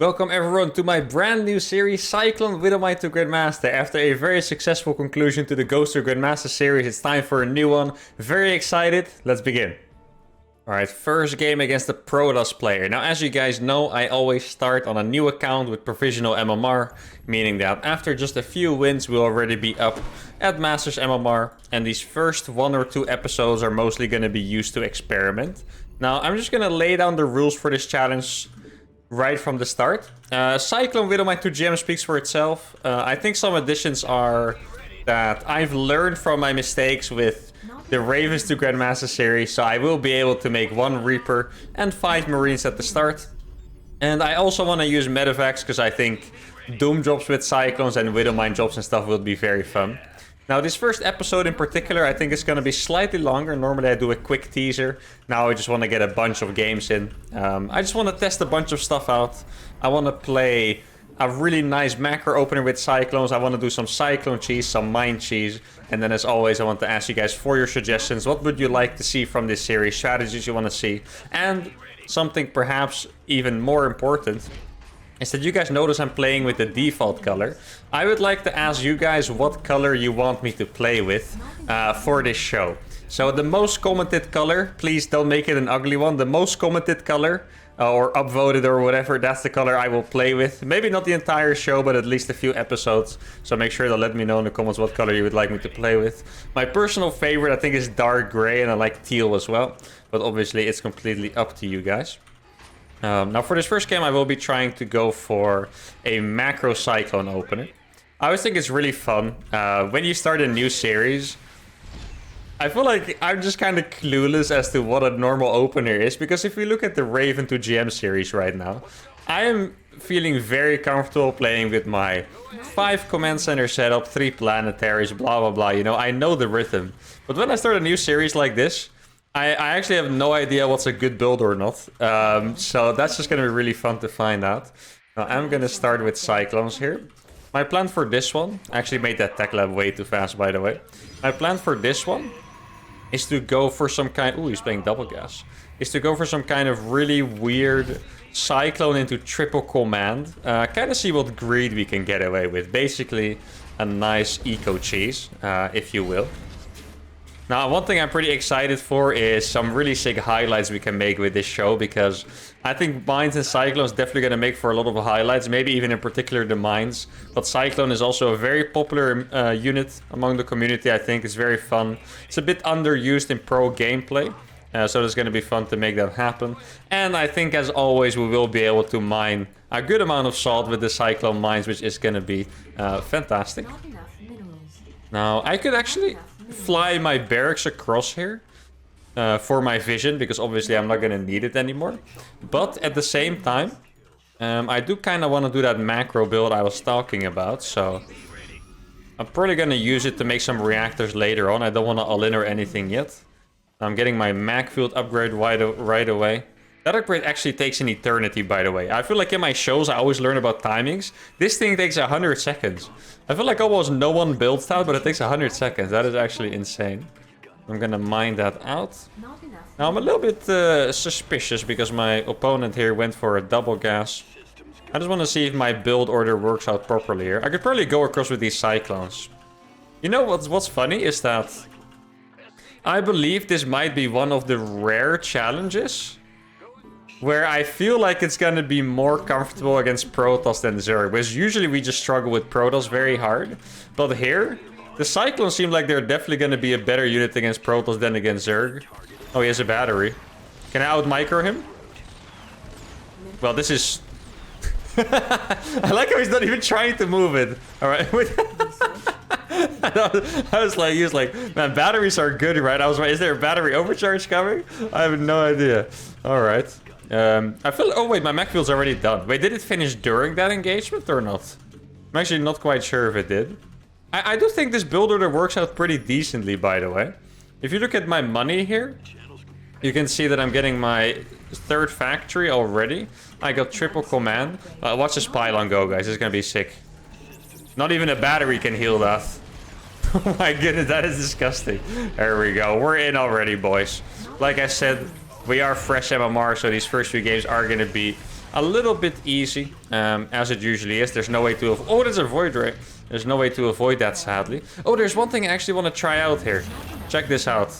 Welcome everyone to my brand new series, Cyclone Widowmine to Grandmaster. After a very successful conclusion to the Ghost to Grandmaster series, it's time for a new one. Very excited, let's begin. Alright, first game against the Protoss player. Now, as you guys know, I always start on a new account with provisional MMR, meaning that after just a few wins, we'll already be up at Masters MMR, and these first 1 or 2 episodes are mostly going to be used to experiment. Now, I'm just going to lay down the rules for this challenge right from the start. Cyclone Widowmine 2 GM speaks for itself. I think some additions are that I've learned from my mistakes with the Ravens to Grandmaster series, so I will be able to make 1 Reaper and 5 Marines at the start. And I also want to use medevacs because I think Doom drops with Cyclones and Widowmine drops and stuff will be very fun. Now, this first episode in particular, I think it's going to be slightly longer. Normally, I do a quick teaser. Now, I just want to get a bunch of games in. I just want to test a bunch of stuff out. I want to play a really nice macro opener with Cyclones. I want to do some Cyclone cheese, some Mine cheese. And then, as always, I want to ask you guys for your suggestions. What would you like to see from this series? Strategies you want to see? And something perhaps even more important is that you guys notice I'm playing with the default color. I would like to ask you guys what color you want me to play with for this show. So the most commented color, please don't make it an ugly one. The most commented color or upvoted or whatever, that's the color I will play with. Maybe not the entire show, but at least a few episodes. So make sure to let me know in the comments what color you would like me to play with. My personal favorite, I think, is dark gray, and I like teal as well. But obviously, it's completely up to you guys. Now, for this first game, I will be trying to go for a macro Cyclone opener. I always think it's really fun. When you start a new series, I feel like I'm just kind of clueless as to what a normal opener is. Because if we look at the Raven to GM series right now, I am feeling very comfortable playing with my 5 command center setup, 3 planetaries, blah, blah, blah. You know, I know the rhythm. But when I start a new series like this, I actually have no idea what's a good build or not. So that's just going to be really fun to find out. Now, I'm going to start with Cyclones here. My plan for this one, I actually made that tech lab way too fast, by the way. My plan for this one is to go for some kind... Ooh, he's playing double gas. Is to go for some kind of really weird Cyclone into triple command. Kind of see what greed we can get away with. Basically, a nice eco cheese, if you will. Now, one thing I'm pretty excited for is some really sick highlights we can make with this show, because I think Mines and Cyclone is definitely going to make for a lot of highlights, maybe even in particular the Mines. But Cyclone is also a very popular unit among the community, I think. It's very fun. It's a bit underused in pro gameplay, so it's going to be fun to make that happen. And I think, as always, we will be able to mine a good amount of salt with the Cyclone Mines, which is going to be fantastic. Now, I could actually fly my barracks across here for my vision, because obviously I'm not going to need it anymore. But at the same time, I do kind of want to do that macro build I was talking about. So I'm probably going to use it to make some reactors later on. I don't want to all-in or anything yet. I'm getting my mag field upgrade right away. That upgrade actually takes an eternity, by the way. I feel like in my shows I always learn about timings. This thing takes 100 seconds. I feel like almost no one builds that, but it takes 100 seconds. That is actually insane. I'm gonna mine that out. Now, I'm a little bit suspicious because my opponent here went for a double gas. I just want to see if my build order works out properly here. I could probably go across with these Cyclones. You know what's funny is that I believe this might be one of the rare challenges where I feel like it's gonna be more comfortable against Protoss than Zerg. Because usually we just struggle with Protoss very hard. But here, the Cyclones seem like they're definitely gonna be a better unit against Protoss than against Zerg. Oh, he has a battery. Can I out-micro him? Well, this is... I like how he's not even trying to move it. Alright. I was like, he was like, man, batteries are good, right? I was like, is there a battery overcharge coming? I have no idea. Alright. I feel... Oh, wait, my mech field's already done. Wait, did it finish during that engagement or not? I'm actually not quite sure if it did. I do think this build order works out pretty decently, by the way. If you look at my money here, you can see that I'm getting my 3rd factory already. I got triple command. Watch this pylon go, guys. It's gonna be sick. Not even a battery can heal that. Oh my goodness, that is disgusting. There we go. We're in already, boys. Like I said, we are fresh MMR, so these first few games are going to be a little bit easy, as it usually is. There's no way to... Oh, there's a Void Ray. There's no way to avoid that, sadly. Oh, there's one thing I actually want to try out here. Check this out.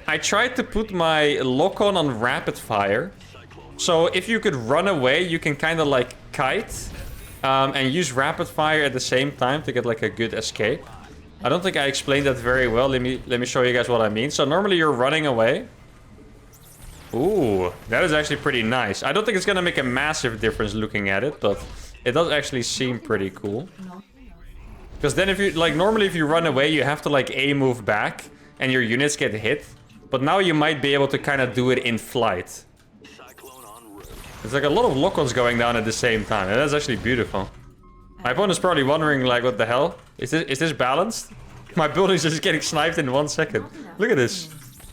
I tried to put my lock-on on rapid fire. So if you could run away, you can kind of like kite and use rapid fire at the same time to get like a good escape. I don't think I explained that very well. Let me show you guys what I mean. So normally you're running away. Ooh, that is actually pretty nice. I don't think it's gonna make a massive difference looking at it, but it does actually seem pretty cool. Because then if you, like, normally if you run away, you have to like move back and your units get hit. But now you might be able to kind of do it in flight. It's like a lot of lock-ons going down at the same time, and that's actually beautiful. My opponent's probably wondering, like, what the hell? Is this balanced? My building's just getting sniped in 1 second. Look at this.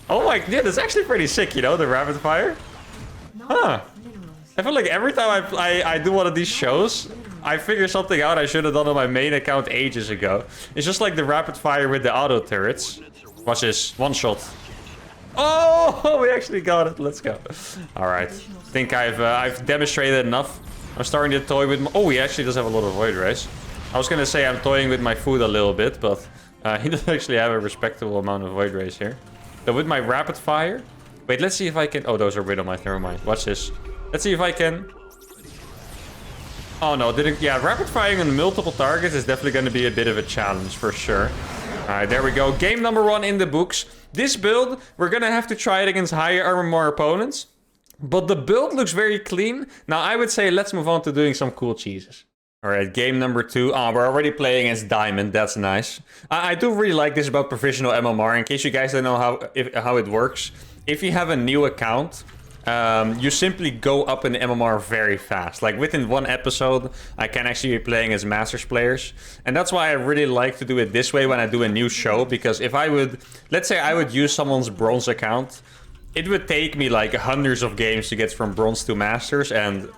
Oh my, yeah, that's actually pretty sick, you know, the rapid fire. Huh. I feel like every time I do one of these shows, I figure something out I should have done on my main account ages ago. It's just like the rapid fire with the auto turrets. Watch this, one shot. Oh, we actually got it. Let's go. All right. I think I've demonstrated enough. I'm starting to toy with my... Oh, he actually does have a lot of Void Rays. I was gonna say I'm toying with my food a little bit, but he does actually have a respectable amount of Void Rays here. So with my rapid fire... Wait, let's see if I can... Oh, those are Widowmine. Never mind. Watch this. Let's see if I can... Oh, no. Yeah, rapid firing on multiple targets is definitely going to be a bit of a challenge for sure. All right, there we go. Game number 1 in the books. This build, we're going to have to try it against higher armor more opponents. But the build looks very clean. Now, I would say let's move on to doing some cool cheeses. All right, game number 2. Oh, we're already playing against Diamond. That's nice. I do really like this about professional MMR. In case you guys don't know how it works. If you have a new account, you simply go up in the MMR very fast. Like within 1 episode, I can actually be playing as Masters players. And that's why I really like to do it this way when I do a new show. Because if I would, let's say I would use someone's bronze account, it would take me like hundreds of games to get from bronze to Masters. And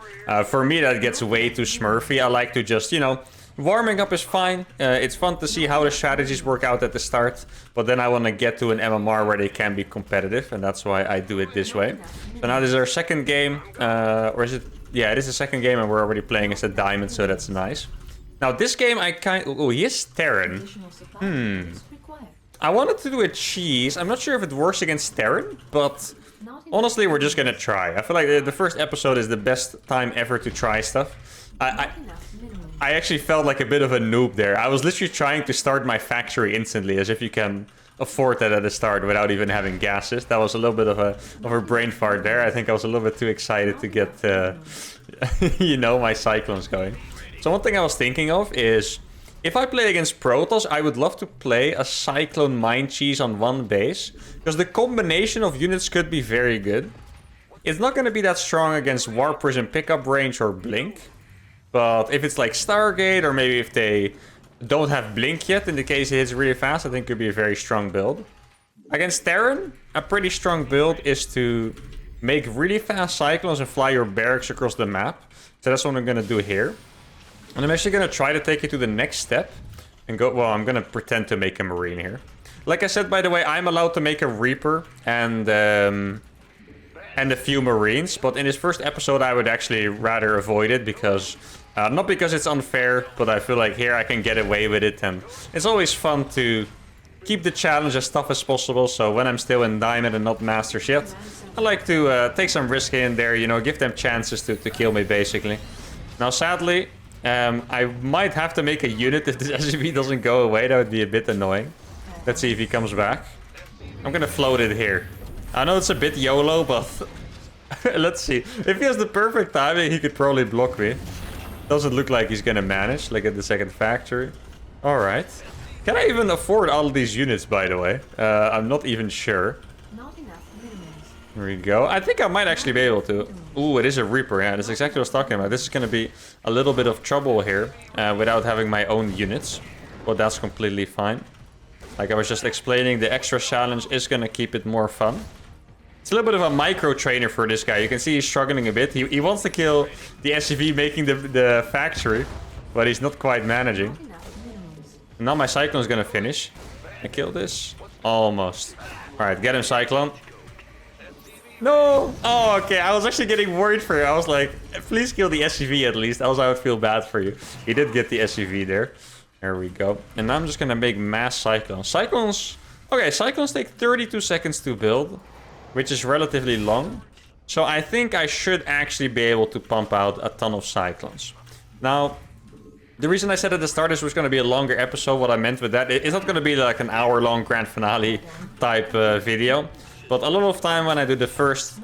for me, that gets way too smurfy. I like to just, you know, warming up is fine. It's fun to see how the strategies work out at the start. But then I want to get to an MMR where they can be competitive. And that's why I do it this way. So now this is our second game. Or is it? Yeah, it is the second game and we're already playing as a Diamond. So that's nice. Now this game I kind of... Oh, he is Terran. I wanted to do a cheese. I'm not sure if it works against Terran. But honestly, we're just going to try. I feel like the first episode is the best time ever to try stuff. I actually felt like a bit of a noob there. I was literally trying to start my factory instantly, as if you can afford that at the start without even having gases. That was a little bit of a brain fart there. I think I was a little bit too excited to get, you know, my Cyclones going. So one thing I was thinking of is, if I play against Protoss, I would love to play a Cyclone Mine Cheese on 1 base, because the combination of units could be very good. It's not going to be that strong against Warp Prism pickup range or Blink. But if it's like Stargate, or maybe if they don't have Blink yet, in the case it hits really fast, I think it could be a very strong build. Against Terran, a pretty strong build is to make really fast Cyclones and fly your barracks across the map. So that's what I'm going to do here. And I'm actually going to try to take it to the next step. And go, well, I'm going to pretend to make a Marine here. Like I said, by the way, I'm allowed to make a Reaper and a few Marines. But in this first episode, I would actually rather avoid it because... not because it's unfair, but I feel like here I can get away with it. And it's always fun to keep the challenge as tough as possible. So when I'm still in Diamond and not Masters yet, I like to take some risk in there, you know, give them chances to kill me, basically. Now, sadly, I might have to make a unit if this SCV doesn't go away. That would be a bit annoying. Let's see if he comes back. I'm going to float it here. I know it's a bit YOLO, but let's see. If he has the perfect timing, he could probably block me. Doesn't look like he's gonna manage, like at the second factory. Alright. Can I even afford all of these units, by the way? I'm not even sure. There we go. I think I might actually be able to. Ooh, it is a Reaper. Yeah, that's exactly what I was talking about. This is gonna be a little bit of trouble here without having my own units. But that's completely fine. Like I was just explaining, the extra challenge is gonna keep it more fun. It's a little bit of a micro trainer for this guy. You can see he's struggling a bit. He wants to kill the SCV making the factory, but he's not quite managing. And now my Cyclone is gonna finish. I kill this? Almost. Alright, get him, Cyclone. No! Oh, okay. I was actually getting worried for you. I was like, please kill the SCV at least, else I would feel bad for you. He did get the SCV there. There we go. And now I'm just gonna make mass cyclones. Cyclones... Okay, cyclones take 32 seconds to build, which is relatively long. So I think I should actually be able to pump out a ton of cyclones. Now, the reason I said at the start this was going to be a longer episode, what I meant with that, it's not going to be like an hour-long grand finale type video. But a lot of time when I do the first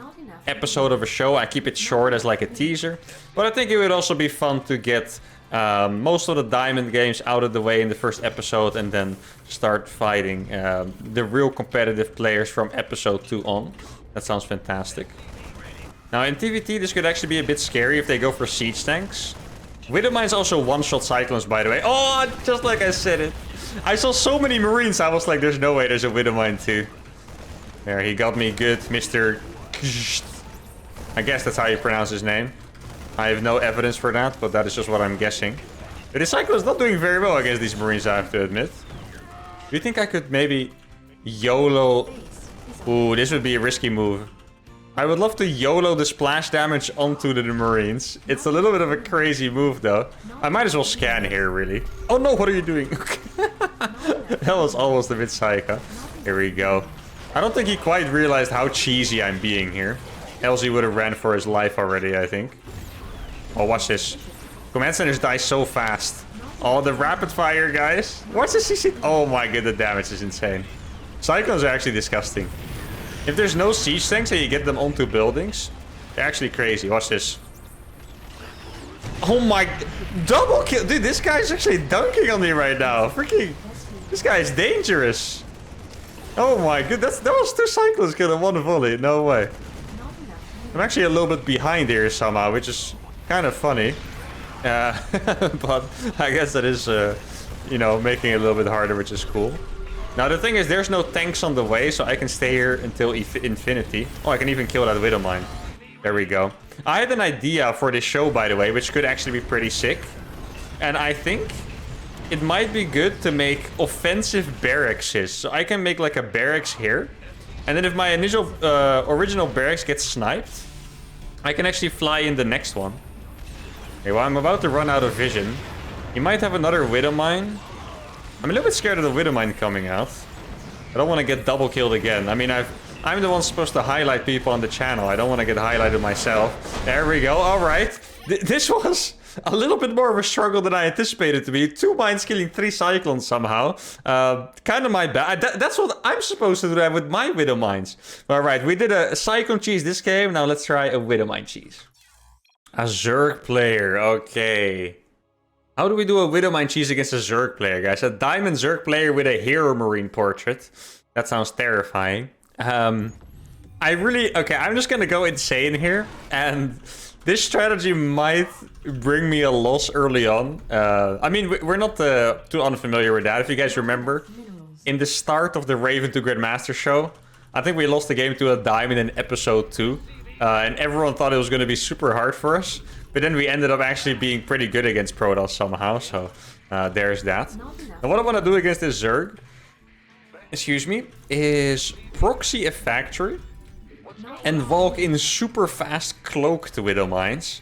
episode of a show, I keep it short as like a teaser. But I think it would also be fun to get most of the diamond games out of the way in the first episode and then start fighting the real competitive players from episode 2 on. That sounds fantastic. Now in TVT this could actually be a bit scary if they go for siege tanks. Widowmine's also one-shot cyclones, by the way. Oh, just like I said it. I saw so many marines, I was like, there's no way there's a Widowmine too. There, he got me good, Mr. I guess that's how you pronounce his name. I have no evidence for that, but that is just what I'm guessing. But the cyclone's not doing very well against these marines, I have to admit. Do you think I could maybe YOLO... Ooh, this would be a risky move. I would love to YOLO the splash damage onto the marines. It's a little bit of a crazy move, though. I might as well scan here, really. Oh no, what are you doing? That was almost a bit psycho. Here we go. I don't think he quite realized how cheesy I'm being here. Else he would have ran for his life already, I think. Oh, watch this. Command centers die so fast. Oh, the rapid fire, guys. What's the CC? Oh my god, the damage is insane. Cyclones are actually disgusting. If there's no siege tanks and you get them onto buildings, they're actually crazy. Watch this. Oh my... Double kill. Dude, this guy's actually dunking on me right now. Freaking... This guy is dangerous. Oh my god, that was 2 cyclones killing 1 volley. No way. I'm actually a little bit behind here somehow, which is kind of funny. But I guess that is, you know, making it a little bit harder, which is cool. Now the thing is, there's no tanks on the way, so I can stay here until infinity. Oh, I can even kill that Widowmine. There we go. I had an idea for this show, by the way, which could actually be pretty sick. And I think it might be good to make offensive barracks. So I can make like a barracks here. And then if my initial original barracks gets sniped, I can actually fly in the next one. Okay, well, I'm about to run out of vision. You might have another Widowmine. I'm a little bit scared of the Widowmine coming out. I don't want to get double killed again. I mean, I'm the one supposed to highlight people on the channel. I don't want to get highlighted myself. There we go. All right. This was a little bit more of a struggle than I anticipated to be. 2 mines killing 3 cyclones somehow. Kind of my bad. That's what I'm supposed to do with my Widowmines. All right. We did a cyclone cheese this game. Now let's try a Widowmine cheese. A Zerg player. Okay. How do we do a Widowmine cheese against a Zerg player, guys? A diamond Zerg player with a hero marine portrait. That sounds terrifying. Okay, I'm just gonna go insane here. And this strategy might bring me a loss early on. I mean, we're not too unfamiliar with that. If you guys remember, in the start of the Raven to Grandmaster show, I think we lost the game to a diamond in episode 2. And everyone thought it was going to be super hard for us. But then we ended up actually being pretty good against Protoss somehow. So there's that. And what I want to do against this Zerg, excuse me, is proxy a factory and walk in super fast cloaked Widowmines.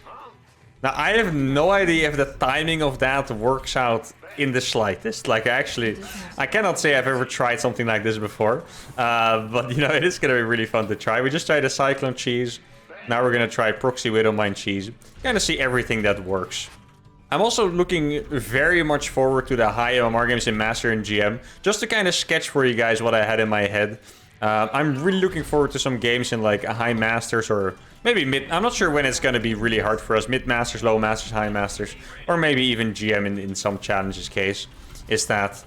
Now, I have no idea if the timing of that works out in the slightest. Like, actually, I cannot say I've ever tried something like this before. But, you know, it is going to be really fun to try. We just tried a Cyclone cheese. Now we're going to try Proxy Widowmine cheese. Kind of see everything that works. I'm also looking very much forward to the high MMR games in Master and GM. Just to kind of sketch for you guys what I had in my head. I'm really looking forward to some games in like a high Masters or maybe mid. I'm not sure when it's going to be really hard for us. Mid Masters, low Masters, high Masters. Or maybe even GM in some challenges case. Is that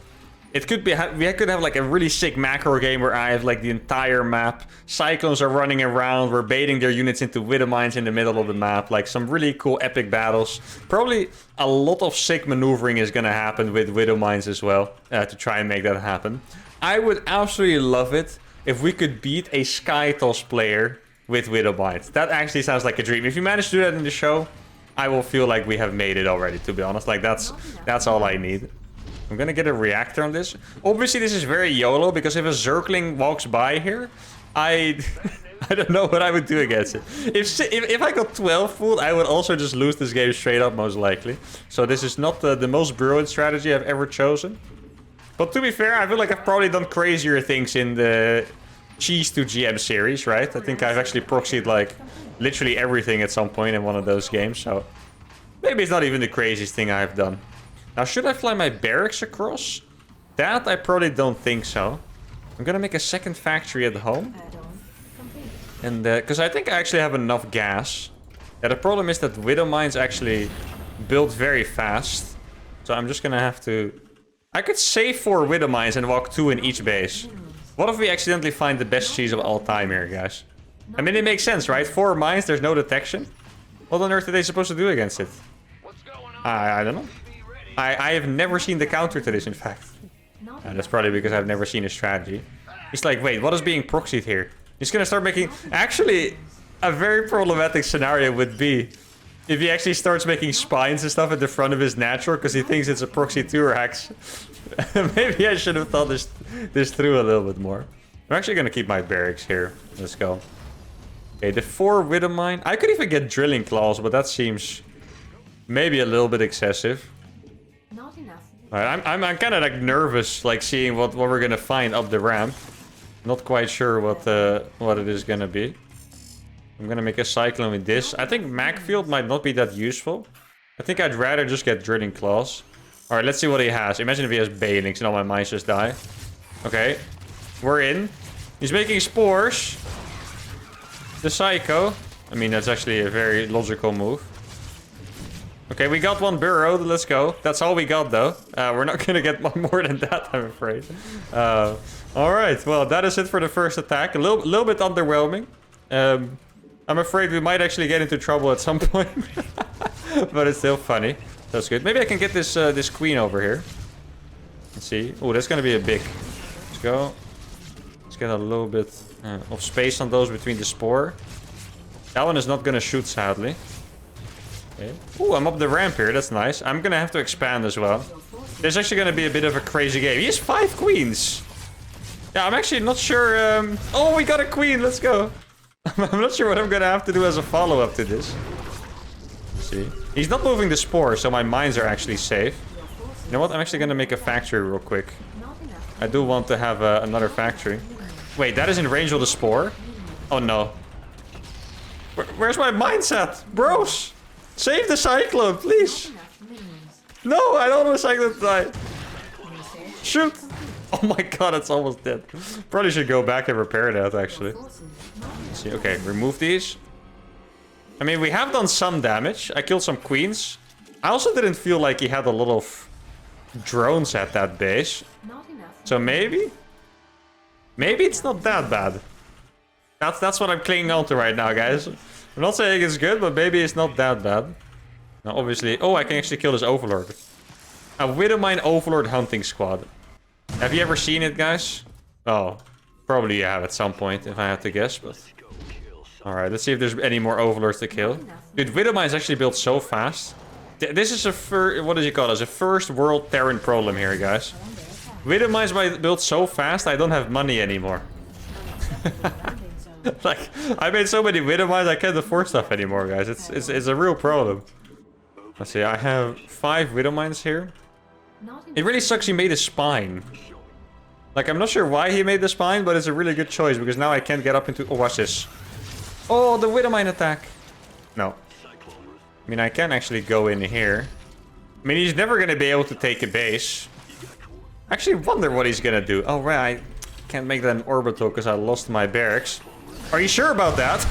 it could be, we could have like a really sick macro game where I have like the entire map. Cyclones are running around. We're baiting their units into Widowmines in the middle of the map. Like some really cool epic battles. Probably a lot of sick maneuvering is going to happen with Widowmines as well. To try and make that happen. I would absolutely love it if we could beat a Skytoss player with Widowmines. That actually sounds like a dream. If you manage to do that in the show, I will feel like we have made it already, to be honest. Like that's all I need. I'm gonna get a reactor on this. Obviously, this is very YOLO, because if a Zergling walks by here, I I don't know what I would do against it. If I got 12 fooled, I would also just lose this game straight up, most likely. So this is not the most brilliant strategy I've ever chosen. But to be fair, I feel like I've probably done crazier things in the Cheese to GM series, right? I think I've actually proxied like literally everything at some point in one of those games. So maybe it's not even the craziest thing I've done. Now, should I fly my barracks across? That I probably don't think so. I'm gonna make a second factory at home. And because I think I actually have enough gas. Yeah, the problem is that Widowmines actually build very fast. So I'm just gonna have to... I could save 4 Widowmines and walk 2 in each base. What if we accidentally find the best cheese of all time here, guys? I mean, it makes sense, right? 4 mines, there's no detection. What on earth are they supposed to do against it? I don't know. I have never seen the counter to this, in fact. That's probably because I've never seen a strategy. He's like, wait, what is being proxied here? He's gonna start making... Actually, a very problematic scenario would be if he actually starts making spines and stuff at the front of his natural because he thinks it's a proxy 2 hacks. Maybe I should have thought this through a little bit more. I'm actually gonna keep my barracks here. Let's go. Okay, the 4 Widowmine. I could even get drilling claws, but that seems maybe a little bit excessive. Not enough. Alright, I'm kind of like nervous, like seeing what we're gonna find up the ramp. Not quite sure what it is gonna be. I'm gonna make a cyclone with this. I think Macfield might not be that useful. I think I'd rather just get drilling claws. Alright, let's see what he has. Imagine if he has banelings and all my mines just die. Okay. We're in. He's making spores. The Psycho. I mean, that's actually a very logical move. Okay, we got 1 burrow. Let's go. That's all we got, though. We're not gonna get more than that, I'm afraid. Alright, well, that is it for the first attack. A little bit underwhelming. I'm afraid we might actually get into trouble at some point. But it's still funny. That's good. Maybe I can get this this queen over here. Let's see. Oh, that's gonna be a big... Let's go. Let's get a little bit of space on those between the spore. That one is not gonna shoot, sadly. Okay. Ooh, I'm up the ramp here. That's nice. I'm gonna have to expand as well. There's actually gonna be a bit of a crazy game. He has 5 queens. Yeah, I'm actually not sure... Oh, we got a queen. Let's go. I'm not sure what I'm gonna have to do as a follow-up to this. Let's see. He's not moving the spore, so my mines are actually safe. You know what? I'm actually gonna make a factory real quick. I do want to have another factory. Wait, that is in range of the spore? Oh no. Where's my mindset? Bros! Save the Cyclone, please! No, I don't want the Cyclone to die. Shoot! Oh my god, it's almost dead. Probably should go back and repair that, actually. Let's see, okay, remove these. I mean, we have done some damage. I killed some queens. I also didn't feel like he had a lot of drones at that base. So maybe? Maybe it's not that bad. That's what I'm clinging on to right now, guys. I'm not saying it's good, but maybe it's not that bad. Now, obviously... Oh, I can actually kill this Overlord. A Widowmine Overlord hunting squad. Have you ever seen it, guys? Oh, probably you have at some point, if I had to guess, but... Alright, let's see if there's any more Overlords to kill. Dude, Widowmine is actually built so fast. This is a what does he call it? A first world Terran problem here, guys. Widowmine is built so fast, I don't have money anymore. Like, I made so many Widowmines, I can't afford stuff anymore, guys. It's a real problem. Let's see, I have 5 Widowmines here. It really sucks he made a spine. Like, I'm not sure why he made the spine, but it's a really good choice, because now I can't get up into... Oh, watch this. Oh, the Widowmine attack. No. I mean, I can actually go in here. I mean, he's never going to be able to take a base. I actually wonder what he's going to do. Oh, right. I can't make that an orbital because I lost my barracks. Are you sure about that?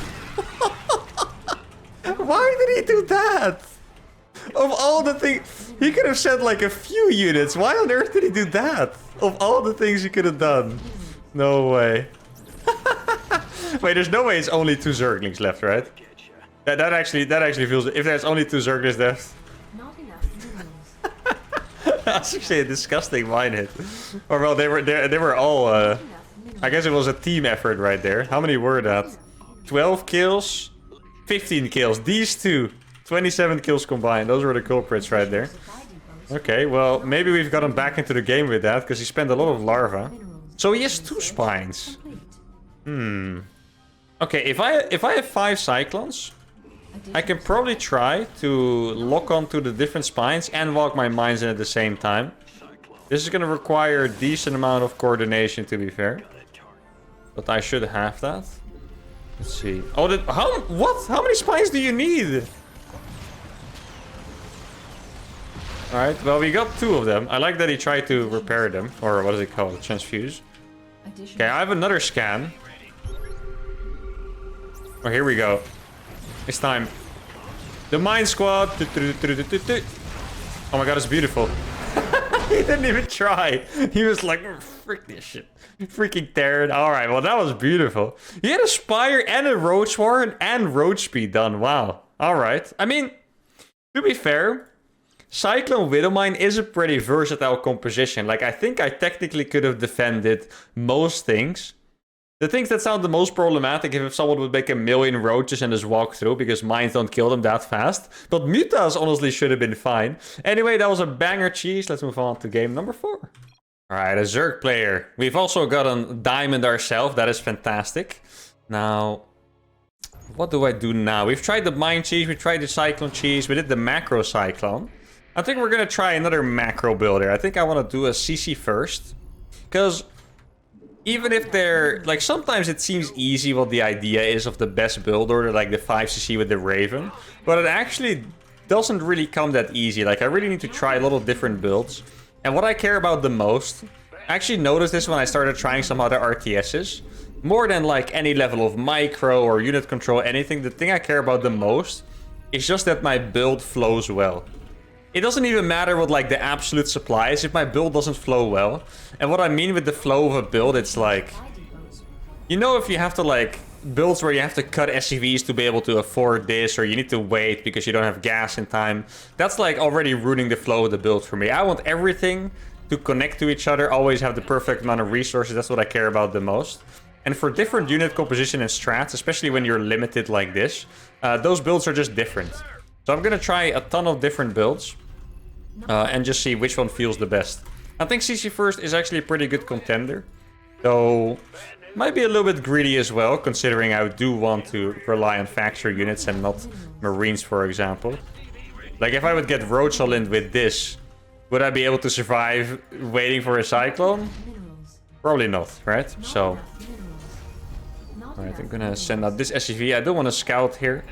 Why did he do that? Of all the things... He could have sent like a few units. Why on earth did he do that? Of all the things he could have done. No way. Wait, there's no way it's only 2 Zerglings left, right? That actually feels... If there's only 2 Zerglings left... That's actually a disgusting mine hit. Or well, they were all... I guess it was a team effort right there. How many were that? 12 kills? 15 kills. These two. 27 kills combined. Those were the culprits right there. Okay, well, maybe we've got him back into the game with that, because he spent a lot of larva. So he has 2 spines. Okay, if I have 5 Cyclones, I can probably try to lock onto the different spines and walk my mines in at the same time. This is going to require a decent amount of coordination, to be fair. But I should have that. Let's see. Oh, what? How many spines do you need? Alright, well, we got 2 of them. I like that he tried to repair them. Or what is it called? Transfuse. Okay, I have another scan. Oh, here we go. It's time. The mine squad. Oh my god, it's beautiful. He didn't even try. He was like, frick this shit. Freaking teared. Alright, well, that was beautiful. He had a Spire and a Roach Warren and Roach Speed done. Wow. Alright. I mean, to be fair, Cyclone Widowmine is a pretty versatile composition. Like, I think I technically could have defended most things. The things that sound the most problematic if someone would make a million roaches and just walk through, because mines don't kill them that fast. But Mutas honestly should have been fine. Anyway, that was a banger cheese. Let's move on to game number 4. Alright, a Zerg player. We've also got a diamond ourselves. That is fantastic. Now, what do I do now? We've tried the mine cheese. We tried the cyclone cheese. We did the macro cyclone. I think we're going to try another macro builder. I think I want to do a CC first. Because even if they're, like, sometimes it seems easy what the idea is of the best build order, like the 5cc with the Raven. But it actually doesn't really come that easy. Like, I really need to try a lot of different builds. And what I care about the most, I actually noticed this when I started trying some other RTSs. More than, like, any level of micro or unit control, anything, the thing I care about the most is just that my build flows well. It doesn't even matter what, like, the absolute supply is if my build doesn't flow well. And what I mean with the flow of a build, it's like, you know, if you have to, like, builds where you have to cut SCVs to be able to afford this, or you need to wait because you don't have gas in time, that's, like, already ruining the flow of the build for me. I want everything to connect to each other, always have the perfect amount of resources. That's what I care about the most. And for different unit composition and strats, especially when you're limited like this, those builds are just different. So I'm gonna try a ton of different builds and just see which one feels the best. I think CC first is actually a pretty good contender, though might be a little bit greedy as well, considering I do want to rely on factory units and not Marines, for example. Like, if I would get Roach all in with this, would I be able to survive waiting for a Cyclone? Probably not, right? So, alright, I'm gonna send out this SCV. I don't want to scout here.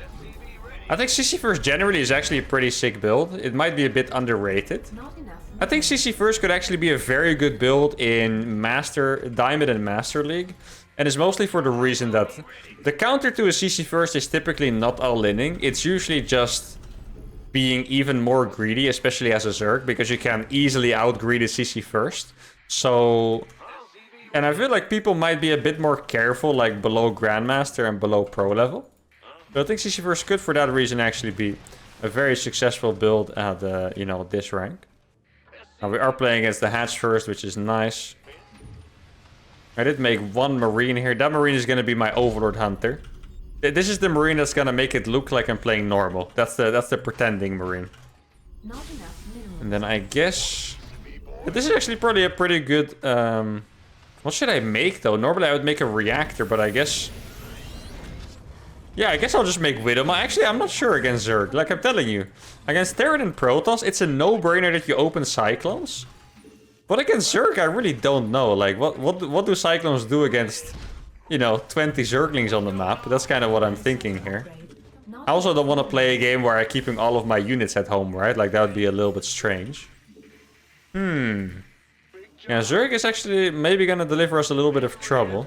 I think CC First generally is actually a pretty sick build. It might be a bit underrated. I think CC First could actually be a very good build in Master, Diamond and Master League. And it's mostly for the reason that the counter to a CC First is typically not all-inning. It's usually just being even more greedy, especially as a Zerg, because you can easily out-greed a CC First. So, and I feel like people might be a bit more careful, like below Grandmaster and below Pro level. So I think CC First could, for that reason, actually be a very successful build at, you know, this rank. Now we are playing against the Hatch first, which is nice. I did make one Marine here. That Marine is going to be my Overlord Hunter. This is the Marine that's going to make it look like I'm playing normal. That's the pretending Marine. And then I guess... this is actually probably a pretty good... what should I make, though? Normally I would make a Reactor, but I guess... yeah, I guess I'll just make Widowmine. Actually, I'm not sure against Zerg. Like I'm telling you. Against Terran and Protoss, it's a no-brainer that you open Cyclones. But against Zerg, I really don't know. Like, what do Cyclones do against, you know, 20 Zerglings on the map? That's kind of what I'm thinking here. I also don't want to play a game where I'm keeping all of my units at home, right? Like, that would be a little bit strange. Yeah, Zerg is actually maybe going to deliver us a little bit of trouble.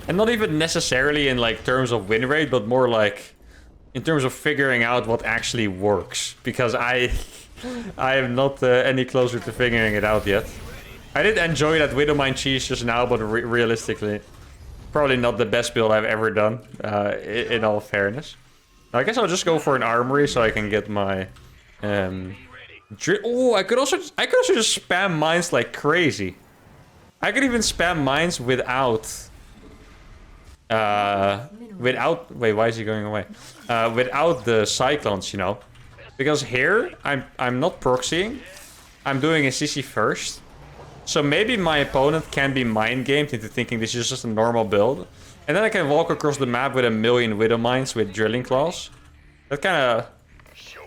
And not even necessarily in, like, terms of win rate, but more like in terms of figuring out what actually works. Because I am not any closer to figuring it out yet. I did enjoy that Widowmine cheese just now, but realistically, probably not the best build I've ever done, in all fairness. Now, I guess I'll just go for an armory so I can get my... oh, I could also just spam mines like crazy. I could even spam mines without... wait, why is he going away? Without the Cyclones, you know. Because here, I'm not proxying. I'm doing a CC first. So maybe my opponent can be mind-gamed into thinking this is just a normal build. And then I can walk across the map with a million Widowmines with drilling claws. That kind of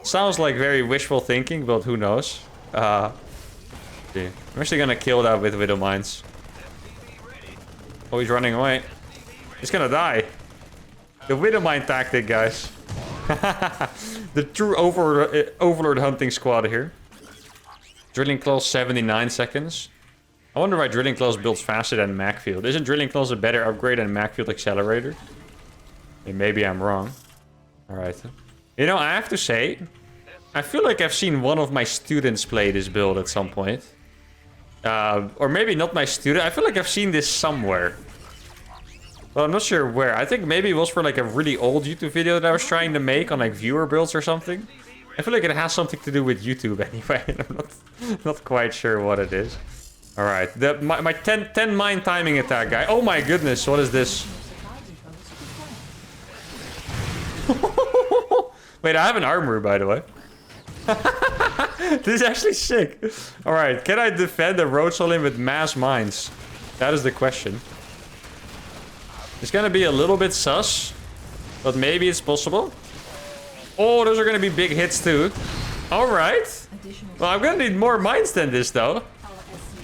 sounds like very wishful thinking, but who knows. I'm actually gonna kill that with Widowmines. Oh, he's running away. He's gonna die. The Widowmine tactic, guys. The true overlord hunting squad here. Drilling claws 79 seconds. I wonder why Drilling Claws builds faster than Macfield. Isn't Drilling Claws a better upgrade than Macfield Accelerator? Maybe I'm wrong. Alright. You know, I have to say, I feel like I've seen one of my students play this build at some point. Or maybe not my student. I feel like I've seen this somewhere. Well, I'm not sure where. I think maybe it was for like a really old YouTube video that I was trying to make on like viewer builds or something. I feel like it has something to do with YouTube anyway. I'm not quite sure what it is. Alright, my 10 mine timing attack guy. Oh my goodness, what is this? Wait, I have an armor, by the way. This is actually sick. Alright, can I defend a road solim with mass mines? That is the question. It's gonna be a little bit sus, but maybe it's possible. Oh, those are gonna be big hits too. Alright. Well, I'm gonna need more mines than this though.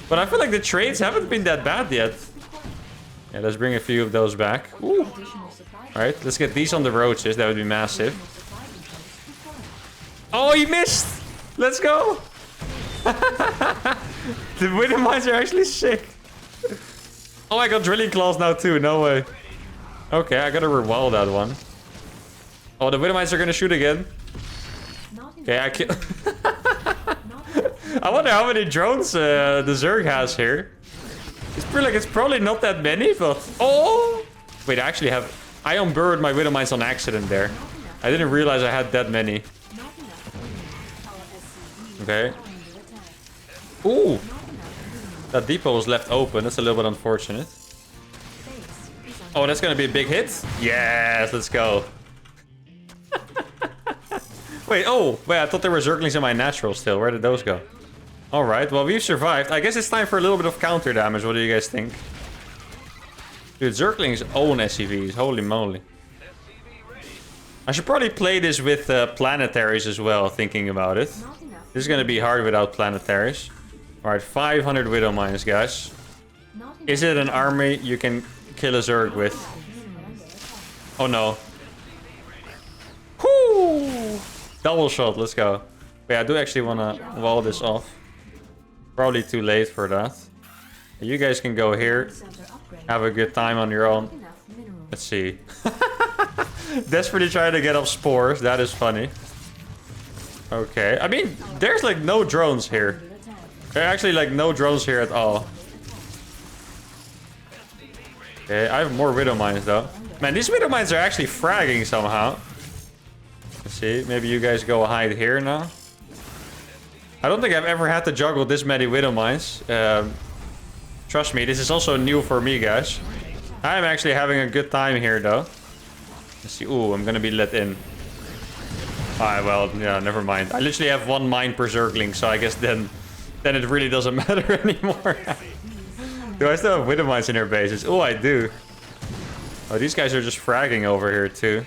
But I feel like the trades haven't been that bad yet. Yeah, let's bring a few of those back. Ooh. Alright, let's get these on the roaches. That would be massive. Oh, he missed! Let's go! The Widow mines are actually sick. Oh, I got drilling claws now too. No way. Okay, I gotta rewild that one. Oh, the Widow mines are gonna shoot again. Okay, I kill. I wonder how many drones the Zerg has here. It's probably not that many, but... Oh! Wait, I actually have... I unburrowed my Widow mines on accident there. I didn't realize I had that many. Okay. Ooh! That depot was left open. That's a little bit unfortunate. Oh, that's gonna be a big hit? Yes, let's go. Wait, oh! Wait, I thought there were Zerglings in my natural still. Where did those go? Alright, well, we've survived. I guess it's time for a little bit of counter damage. What do you guys think? Dude, Zerglings own SCVs. Holy moly. I should probably play this with planetaries as well, thinking about it. This is going to be hard without planetaries. Alright, 500 Widow mines, guys. Is it an army you can kill a Zerg with? Oh no. Whoo! Double shot, let's go. Wait, I do actually want to wall this off. Probably too late for that. You guys can go here. Have a good time on your own. Let's see. Desperately trying to get off spores. That is funny. Okay. I mean, there's like no drones here. There are actually like no drones here at all. Okay, I have more Widow mines though. Man, these Widow mines are actually fragging somehow. Let's see. Maybe you guys go hide here now. I don't think I've ever had to juggle this many Widow mines. Trust me, this is also new for me, guys. I'm actually having a good time here, though. Let's see. Ooh, I'm gonna be let in. Alright, well, yeah, never mind. I literally have one mine per Zergling, so I guess then it really doesn't matter anymore. Do I still have Widow mines in their bases? Oh, I do. Oh, these guys are just fragging over here, too.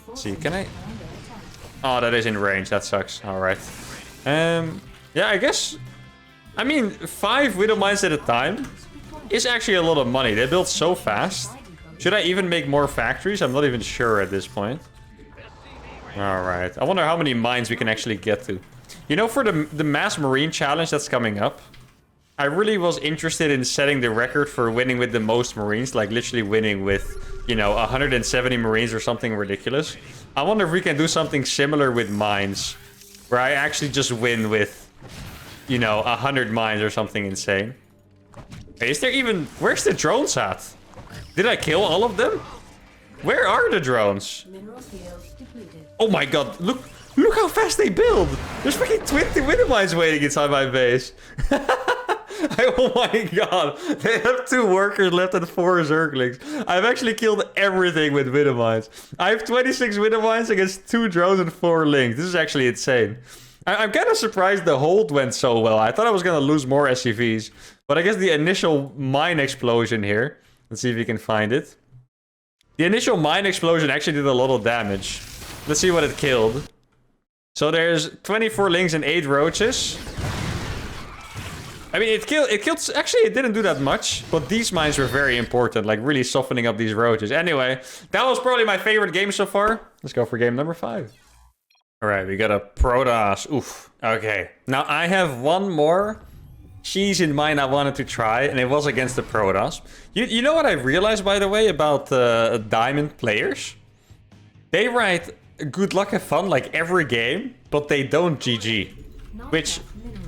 Let's see, can I... Oh, that is in range. That sucks. Alright. Yeah, I guess... I mean, 5 Widow mines at a time is actually a lot of money. They build so fast. Should I even make more factories? I'm not even sure at this point. Alright. I wonder how many mines we can actually get to. You know, for the Mass Marine challenge that's coming up, I really was interested in setting the record for winning with the most Marines. Like, literally winning with, you know, 170 Marines or something ridiculous. I wonder if we can do something similar with mines. Where I actually just win with, you know, 100 mines or something insane. Hey, is there even... Where's the drones at? Did I kill all of them? Where are the drones? Oh my god, look how fast they build! There's freaking 20 Widow mines waiting inside my base. Oh my god, they have 2 workers left and 4 Zerglings. I've actually killed everything with Widow mines. I have 26 Widow mines against 2 drones and 4 links. This is actually insane. I'm kind of surprised the hold went so well. I thought I was going to lose more SCVs. But I guess the initial mine explosion here. Let's see if we can find it. The initial mine explosion actually did a lot of damage. Let's see what it killed. So there's 24 lings and 8 roaches. I mean, it killed... Actually, it didn't do that much. But these mines were very important. Like, really softening up these roaches. Anyway, that was probably my favorite game so far. Let's go for game number 5. Alright, we got a Protoss. Oof. Okay. Now, I have one more cheese in mind I wanted to try. And it was against the Protoss. You know what I realized, by the way, about Diamond players? They write good luck, have fun, like, every game. But they don't GG. Which...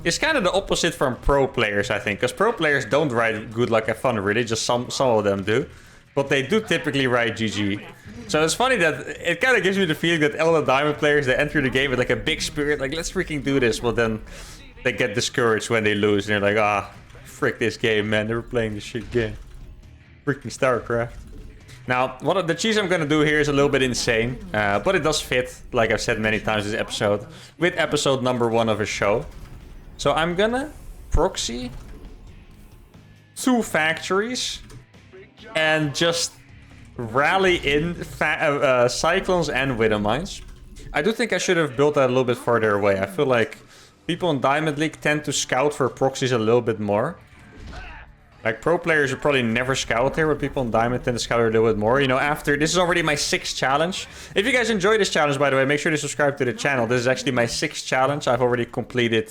it's kind of the opposite from pro players, I think. Because pro players don't write good luck, have fun, really. Just some of them do. But they do typically write GG. So it's funny that it kind of gives me the feeling that all the Diamond players, they enter the game with like a big spirit. Like, let's freaking do this. But then they get discouraged when they lose. And they're like, ah, frick this game, man. Never playing this shit game. Freaking StarCraft. Now, what the cheese I'm going to do here is a little bit insane. But it does fit, like I've said many times this episode, with episode number 1 of a show. So I'm gonna proxy 2 factories and just rally in Cyclones and Widowmines. I do think I should have built that a little bit further away. I feel like people in Diamond League tend to scout for proxies a little bit more. Like, pro players would probably never scout here, but people in Diamond tend to scout a little bit more. You know, after... this is already my 6th challenge. If you guys enjoy this challenge, by the way, make sure to subscribe to the channel. This is actually my 6th challenge. I've already completed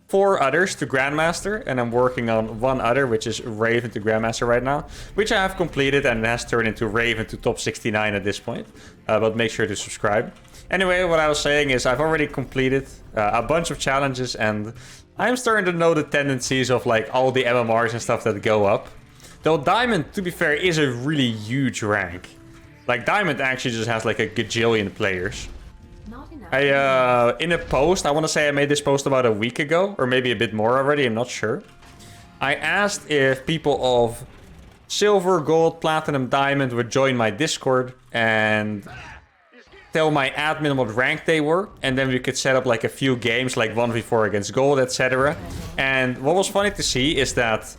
4 others to Grandmaster, and I'm working on 1 other, which is Raven to Grandmaster right now, which I have completed, and it has turned into Raven to top 69 at this point. But make sure to subscribe. Anyway, what I was saying is I've already completed a bunch of challenges, and I'm starting to know the tendencies of like all the MMRs and stuff that go up. Though Diamond, to be fair, is a really huge rank. Like, Diamond actually just has like a gajillion players. In a post, I want to say I made this post about a week ago, or maybe a bit more already, I'm not sure. I asked if people of silver, gold, platinum, diamond would join my Discord and tell my admin what rank they were, and then we could set up like a few games, like 1v4 against gold, etc. And what was funny to see is that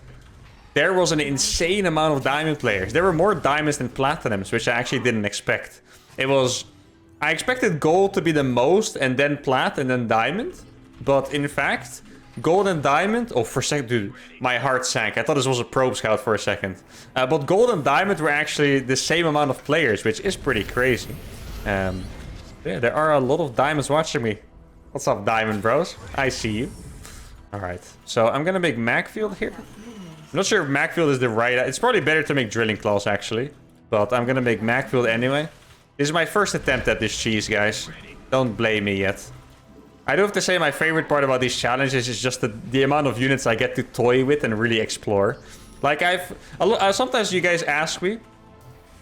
there was an insane amount of diamond players. There were more diamonds than platinums, which I actually didn't expect. It was... I expected gold to be the most, and then plat, and then diamond. But in fact, gold and diamond... oh, for a second, dude, my heart sank. I thought this was a probe scout for a second. But gold and diamond were actually the same amount of players, which is pretty crazy. Yeah, there are a lot of diamonds watching me. What's up, diamond bros? I see you. Alright, so I'm gonna make Macfield here. I'm not sure if Macfield is the right... it's probably better to make drilling claws, actually. But I'm gonna make Macfield anyway. This is my first attempt at this cheese, guys. Don't blame me yet. I do have to say my favorite part about these challenges is just the amount of units I get to toy with and really explore. Like, sometimes you guys ask me,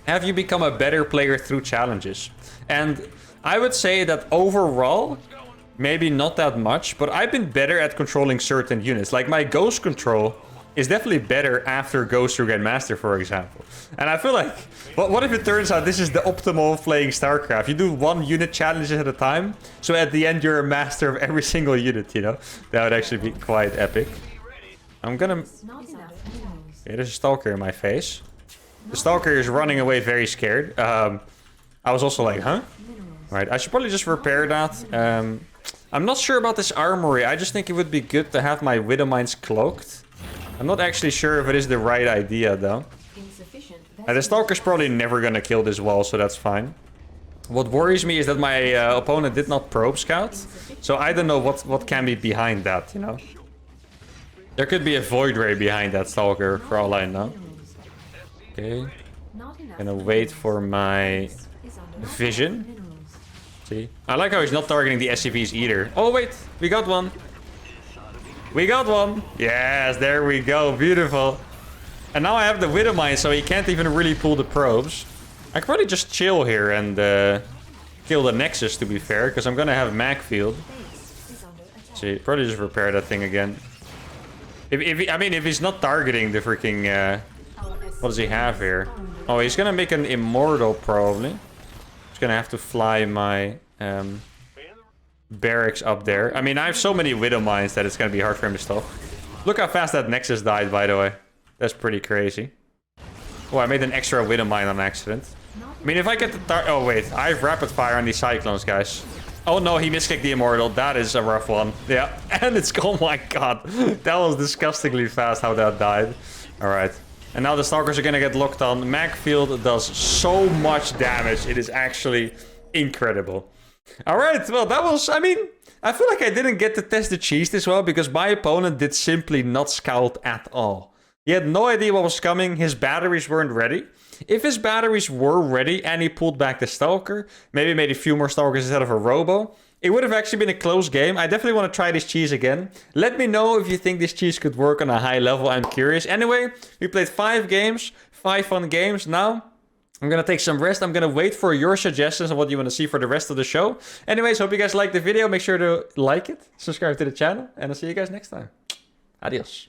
have you become a better player through challenges? And I would say that overall, maybe not that much, but I've been better at controlling certain units. Like, my ghost control is definitely better after Ghost through Grandmaster, for example. And I feel like, what if it turns out this is the optimal of playing StarCraft? You do 1 unit challenges at a time, so at the end you're a master of every single unit, you know? That would actually be quite epic. I'm gonna... okay, there's a Stalker in my face. The Stalker is running away very scared. I was also like, huh? Right, I should probably just repair that. I'm not sure about this armory. I just think it would be good to have my Widowmines cloaked. I'm not actually sure if it is the right idea, though. The Stalker's probably never gonna kill this wall, so that's fine. What worries me is that my opponent did not probe scout. So I don't know what can be behind that, you know? There could be a Void Ray behind that Stalker, for all I know. Okay. Gonna wait for my vision. See? I like how he's not targeting the SCVs either. Oh, wait! We got one! We got one! Yes, there we go. Beautiful. And now I have the Widowmine, so he can't even really pull the probes. I could probably just chill here and kill the Nexus, to be fair, because I'm gonna have Macfield. See, probably just repair that thing again. I mean, if he's not targeting the freaking... what does he have here? Oh, he's gonna make an Immortal, probably. Just gonna have to fly my... barracks up there. I mean, I have so many Widowmines that it's gonna be hard for him to stop. Look how fast that Nexus died, by the way. That's pretty crazy. Oh, I made an extra Widowmine on accident. I mean, if I get the oh, wait. I have rapid fire on these Cyclones, guys. Oh, no, he misclicked the Immortal. That is a rough one. Yeah, and it's... Oh, my God. That was disgustingly fast how that died. All right. And now the Stalkers are going to get locked on. Mag Field does so much damage. It is actually incredible. All right. Well, that was... I mean, I feel like I didn't get to test the cheese this well because my opponent did simply not scout at all. He had no idea what was coming. His batteries weren't ready. If his batteries were ready and he pulled back the Stalker, maybe made a few more Stalkers instead of a Robo, it would have actually been a close game. I definitely want to try this cheese again. Let me know if you think this cheese could work on a high level. I'm curious. Anyway, we played 5 games, 5 fun games. Now, I'm going to take some rest. I'm going to wait for your suggestions on what you want to see for the rest of the show. Anyways, hope you guys liked the video. Make sure to like it, subscribe to the channel, and I'll see you guys next time. Adios.